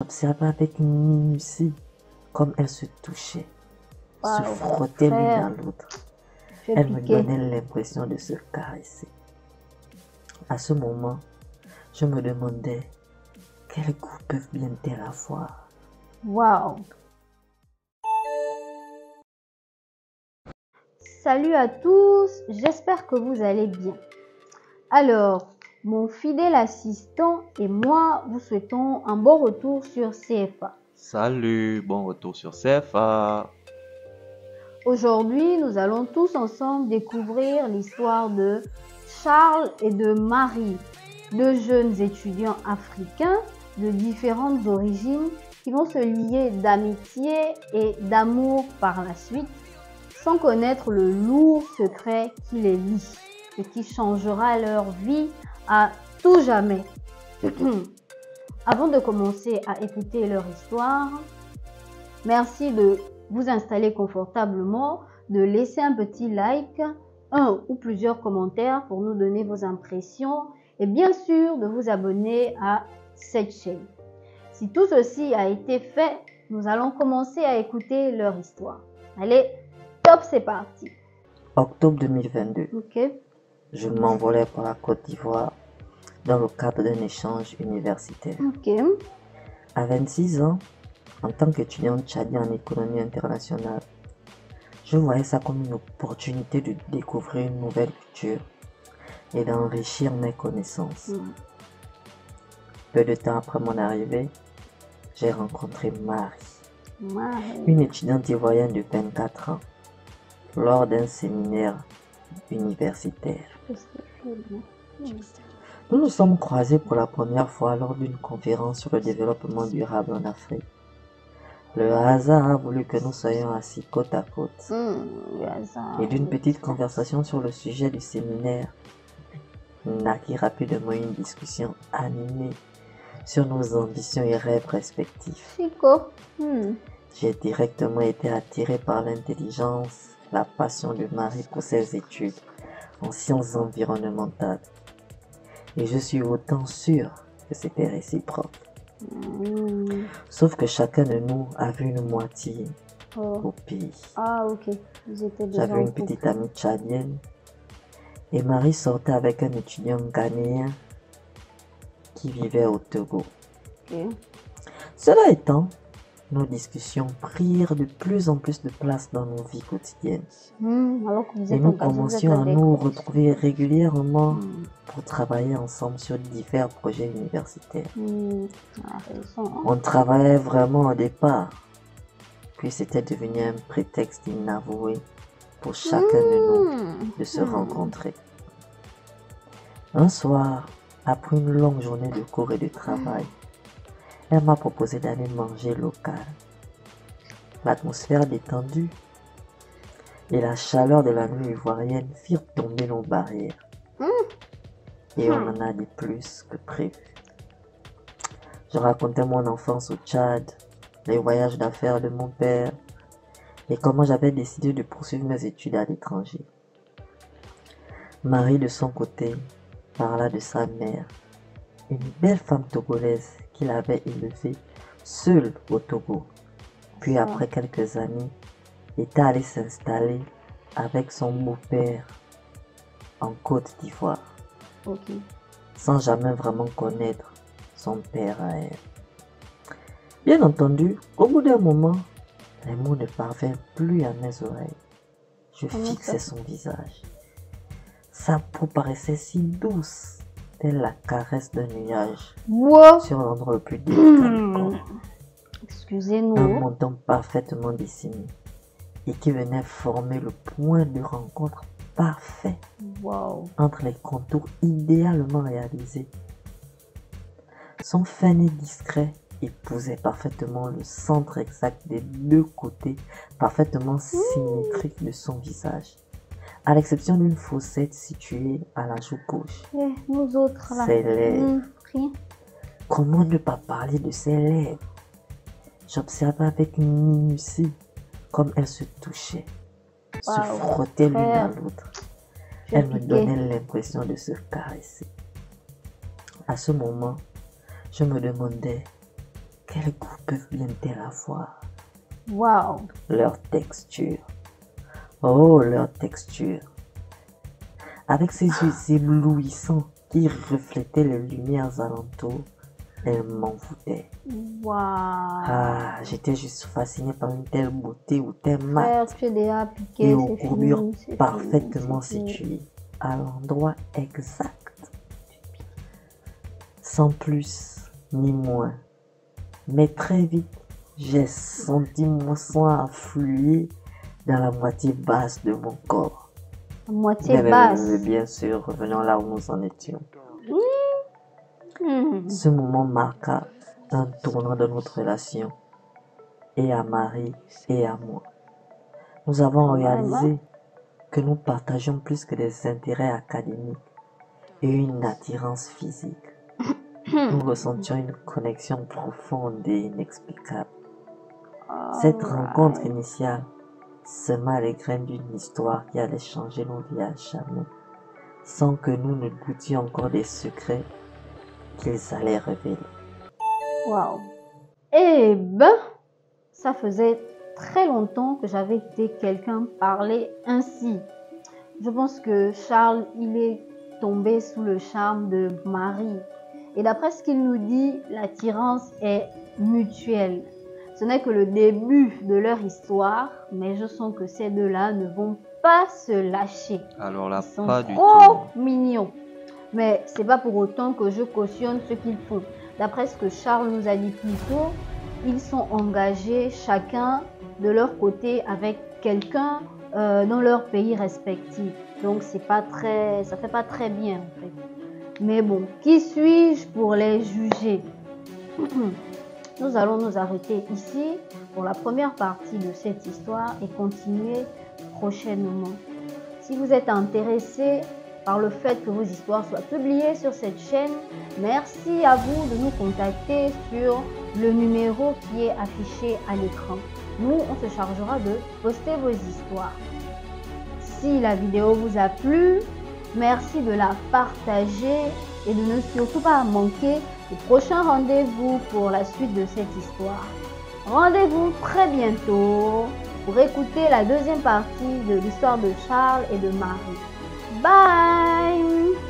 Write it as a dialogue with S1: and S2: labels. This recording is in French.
S1: J'observais avec minutie comme elles se touchaient, se
S2: Waouh,
S1: frottaient l'une
S2: frère,
S1: à l'autre.
S2: tu es
S1: Elles me
S2: piqué.
S1: donnaient l'impression de se caresser. À ce moment, je me demandais quel goût peuvent bien-elles avoir.
S2: Waouh. Salut à tous, j'espère que vous allez bien. Alors, mon fidèle assistant et moi vous souhaitons un bon retour sur CFA.
S3: Salut, bon retour sur CFA.
S2: Aujourd'hui, nous allons tous ensemble découvrir l'histoire de Charles et de Marie, deux jeunes étudiants africains de différentes origines qui vont se lier d'amitié et d'amour par la suite, sans connaître le lourd secret qui les lie et qui changera leur vie à tout jamais. Avant de commencer à écouter leur histoire, merci de vous installer confortablement, de laisser un petit like, un ou plusieurs commentaires pour nous donner vos impressions et bien sûr de vous abonner à cette chaîne. Si tout ceci a été fait, nous allons commencer à écouter leur histoire. Allez, top, c'est parti.
S1: Octobre 2022,
S2: Ok.
S1: je m'envolais pour la Côte d'Ivoire dans le cadre d'un échange universitaire.
S2: Ok.
S1: À 26 ans, en tant qu'étudiant tchadien en économie internationale, je voyais ça comme une opportunité de découvrir une nouvelle culture et d'enrichir mes connaissances. Peu de temps après mon arrivée, j'ai rencontré Marie, une étudiante ivoirienne de 24 ans, lors d'un séminaire universitaire. Nous nous sommes croisés pour la première fois lors d'une conférence sur le développement durable en Afrique. Le hasard a voulu que nous soyons assis côte à côte. Et d'une petite conversation sur le sujet du séminaire naquit rapidement une discussion animée sur nos ambitions et rêves respectifs.
S2: Chico.
S1: J'ai directement été attiré par l'intelligence, la passion de Marie pour ses études en sciences environnementales. Et je suis autant sûr que c'était réciproque. Sauf que chacun de nous avait une moitié au pays.
S2: Ah, ok. Vous étiez déjà
S1: J'avais une petite amie tchadienne et Marie sortait avec un étudiant ghanéen qui vivait au Togo.
S2: Ok.
S1: Cela étant, nos discussions prirent de plus en plus de place dans nos vies quotidiennes.
S2: Alors que vous
S1: Et
S2: êtes
S1: nous
S2: en classe, vous êtes
S1: commencions à
S2: avec-
S1: nous retrouver régulièrement pour travailler ensemble sur divers projets universitaires.
S2: Ah, raison, hein.
S1: On travaillait vraiment au départ, puis c'était devenu un prétexte inavoué pour chacun de nous de se rencontrer. Un soir, après une longue journée de cours et de travail, elle m'a proposé d'aller manger local. L'atmosphère détendue et la chaleur de la nuit ivoirienne firent tomber nos barrières. Et on en a dit plus que prévu. Je racontais mon enfance au Tchad, les voyages d'affaires de mon père et comment j'avais décidé de poursuivre mes études à l'étranger. Marie, de son côté, parla de sa mère, une belle femme togolaise qu'il avait élevée seule au Togo. Puis après quelques années, était allée s'installer avec son beau-père en Côte d'Ivoire,
S2: Ok.
S1: sans jamais vraiment connaître son père à elle. Bien entendu, au bout d'un moment, les mots ne parvinrent plus à mes oreilles. Je fixais son visage. Sa peau paraissait si douce, telle la caresse d'un nuage
S2: Wow.
S1: sur l'endroit le plus délicat du corps. Un
S2: Excusez-nous.
S1: menton parfaitement dessiné et qui venait former le point de rencontre parfait
S2: Wow.
S1: entre les contours idéalement réalisés. Son fin nez discret épousait parfaitement le centre exact des deux côtés parfaitement symétriques de son visage, à l'exception d'une fossette située à la joue gauche.
S2: Eh, nous autres là.
S1: Ses lèvres.
S2: Rien.
S1: Comment ne pas parler de ses lèvres? J'observais avec minutie comme elles se touchaient, se
S2: Waouh,
S1: frottaient l'une à
S2: frère.
S1: l'autre.
S2: Tu es
S1: Elles me
S2: piqué.
S1: donnaient l'impression de se caresser. À ce moment, je me demandais Quel goût peuvent-elles avoir?
S2: Waouh!
S1: Leur texture. Oh, leur texture. Avec ses yeux éblouissants qui reflétaient les lumières alentour, elle m'envoûtait.
S2: Waouh!
S1: Ah, j'étais juste fasciné par une telle beauté ou tel mat
S2: Frère, tu es déjà piqué,
S1: et aux
S2: c'est
S1: courbures
S2: fini, c'est
S1: parfaitement
S2: fini, c'est fini.
S1: situées, à l'endroit exact. Sans plus ni moins. Mais très vite, j'ai senti mon sang affluer dans la moitié basse de mon corps.
S2: À moitié basse.
S1: Bien sûr, revenons là où nous en étions.
S2: Hmm.
S1: Ce moment marqua un tournant de notre relation, et à Marie et à moi. Nous avons réalisé que nous partageons plus que des intérêts académiques et une attirance physique. Nous ressentions une connexion profonde et inexplicable. Cette rencontre initiale sema les graines d'une histoire qui allait changer nos vies à jamais, sans que nous ne doutions encore des secrets qu'ils allaient révéler.
S2: Waouh! Eh ben, ça faisait très longtemps que j'avais écouté quelqu'un parler ainsi. Je pense que Charles, il est tombé sous le charme de Marie. Et d'après ce qu'il nous dit, l'attirance est mutuelle. Ce n'est que le début de leur histoire, mais je sens que ces deux-là ne vont pas se lâcher.
S3: Alors là,
S2: Ils sont
S3: pas du
S2: trop
S3: tout.
S2: mignons. Mais c'est pas pour autant que je cautionne ce qu'ils font. D'après ce que Charles nous a dit plus tôt, ils sont engagés chacun de leur côté avec quelqu'un dans leur pays respectif. Donc ça fait pas très bien en fait. Mais bon, qui suis-je pour les juger? Nous allons nous arrêter ici pour la première partie de cette histoire et continuer prochainement. Si vous êtes intéressé par le fait que vos histoires soient publiées sur cette chaîne, merci à vous de nous contacter sur le numéro qui est affiché à l'écran. Nous, on se chargera de poster vos histoires. Si la vidéo vous a plu, merci de la partager et de ne surtout pas manquer le prochain rendez-vous pour la suite de cette histoire. Rendez-vous très bientôt pour écouter la deuxième partie de l'histoire de Charles et de Marie. Bye!